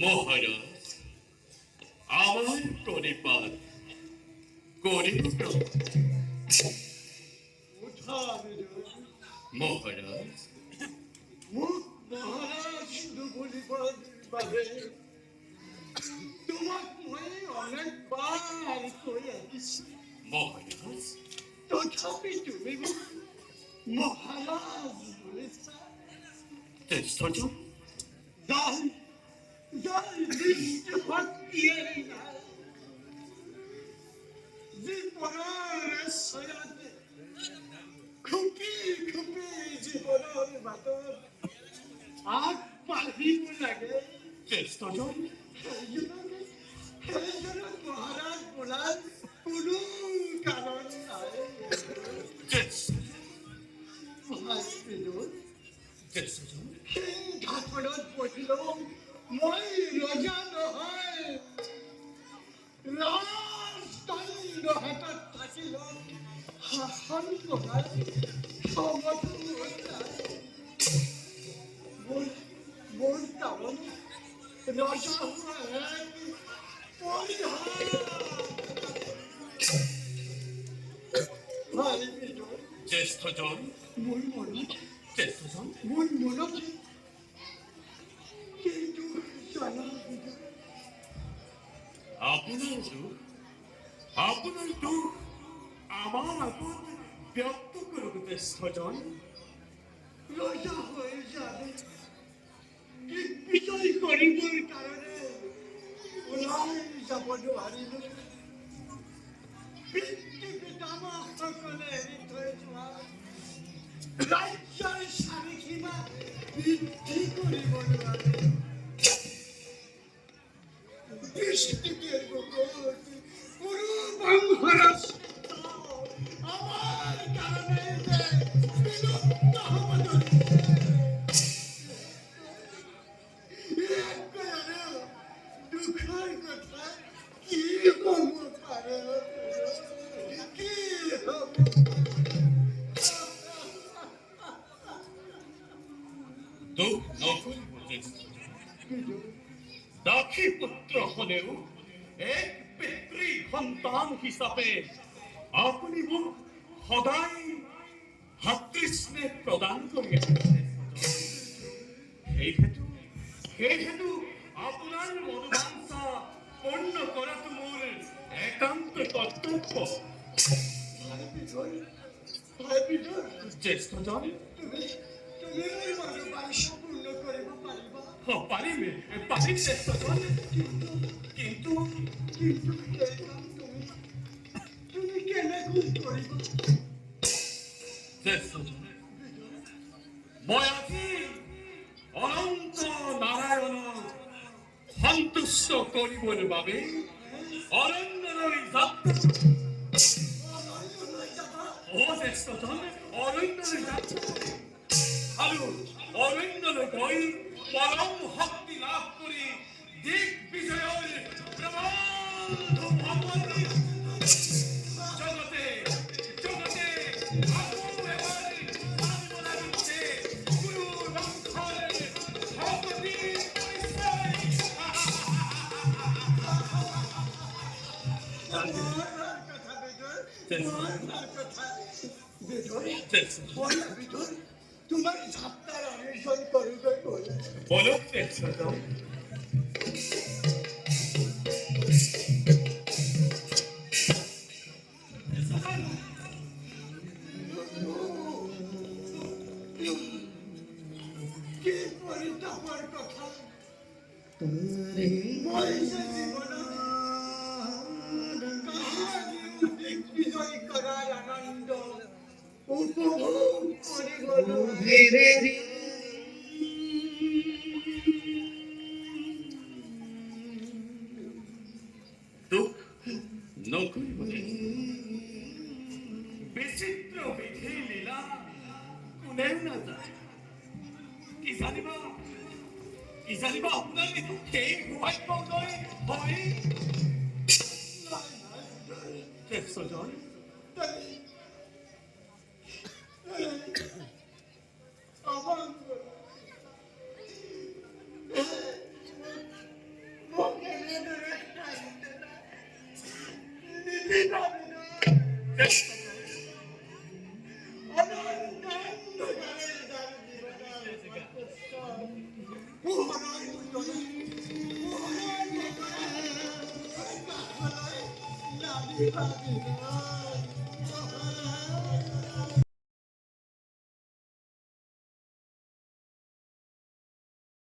মহারাজ, আমার প্রণিপাত করিল মহারাজ। মুখ মহারাজ বলিবার পাবে তোমাক মই অনেকবার কই আহিছি মহারাজ, তথাপি তুমি মোক মহারাজ বলিছা। জ্যেষ্ঠজন, যাই যাই দৃষ্টি শক্তিয়ে নাই জীৱনৰ চয়াতে খুপি খুপি জীৱনৰ বাটত আগবাঢ়িব লাগে। জ্যেষ্ঠজন, সেইজনক মহাৰাজ বোলাৰ কোনো কাৰণ নাই। জ্যেষ্ঠজন, সিংহাসনত বহিলেও মই ৰজা নহয়, ৰাজদণ্ড হাতত থাকিলেও শাসন কৰাৰ ক্ষমতা মোৰ নাই। মোৰ তাৰমানে ৰজা হোৱা এক পৰিহাৰ। জ্যেষ্ঠজন, মোৰ মনত জ্যেষ্ঠজন, মোৰ মনত কিন্তু জানা আপোনাৰ দুখ আমাৰ আগত ব্যক্ত কৰক জ্যেষ্ঠজন। ৰজা হৈ যাবে বিজয় কৰিবৰ কাৰণে ওলাই যাব নোৱাৰিলো। পিতৃ পিতামহসকলে এৰি থৈ যোৱা ৰাজ্যৰ চাৰিসীমা বৃদ্ধি কৰিব নোৱাৰে। দৃষ্টিৰ বুকুত কোনো বংশৰ আমাৰ কাৰণে যে বিলুপ্ত হ'ব ধৰিছে। দুখৰ কথা কি হ'ব পাৰে, কি হ'ব? দুখ নকৰিব জ্যেষ্ঠজন। দাসী পুত্ৰ হলেও এক পিতৃ সন্তান হিচাপে আপুনি মোক সদায় ভাতৃস্নেহ প্ৰদান কৰি আহিছে। সেইহেতু আপোনাৰ মনোবাঞ্ছা পূৰ্ণ কৰাটো মোৰ একান্ত কৰ্তব্য। ভাই বিদুর জ্যেষ্ঠজন তুমি তুমি মোৰ মনোবাঞ্ছা পূৰ্ণ কৰিব পাৰিবা পাৰিমে পাৰিম জ্যেষ্ঠজন কিন্তু কিন্তু এই কাম তুমি কেনেকৈ কৰিবা জ্যেষ্ঠজন মই আজি অনন্ত নাৰায়ণক সন্তুষ্ট কৰিবৰ বাবে অৰণ্যলৈ যাত্ৰা অ জ্যেষ্ঠজন অৰণ্যলৈ যাত্ৰা আৰু অৰণ্যলৈ গৈ পৰম শক্তি লাভ কৰি দিক বিজয়ৰ প্ৰবন্ধ ভগৱতী জগতে জগতে আকৌ এবাৰ জানিব লাগিছে গুৰু ৰক্ষৰ ভগৱতী পৰিচয় তোমার যাত্রার অন্বেষণ করবে বলে বলো জ্যেষ্ঠজন কি পরিতাপের কথা মহিষের জীবনে কাহানিও দিক বিজয় করার আনন্দ উপভোগ করিব দুঃখ নকৰিবলৈ বিচিত্ৰ বিধি লীলা কোনেও নাজানে কি জানিবা আপোনাৰ এইটো সেই সৌভাগ্যলৈ হয় জ্যেষ্ঠজন Nabi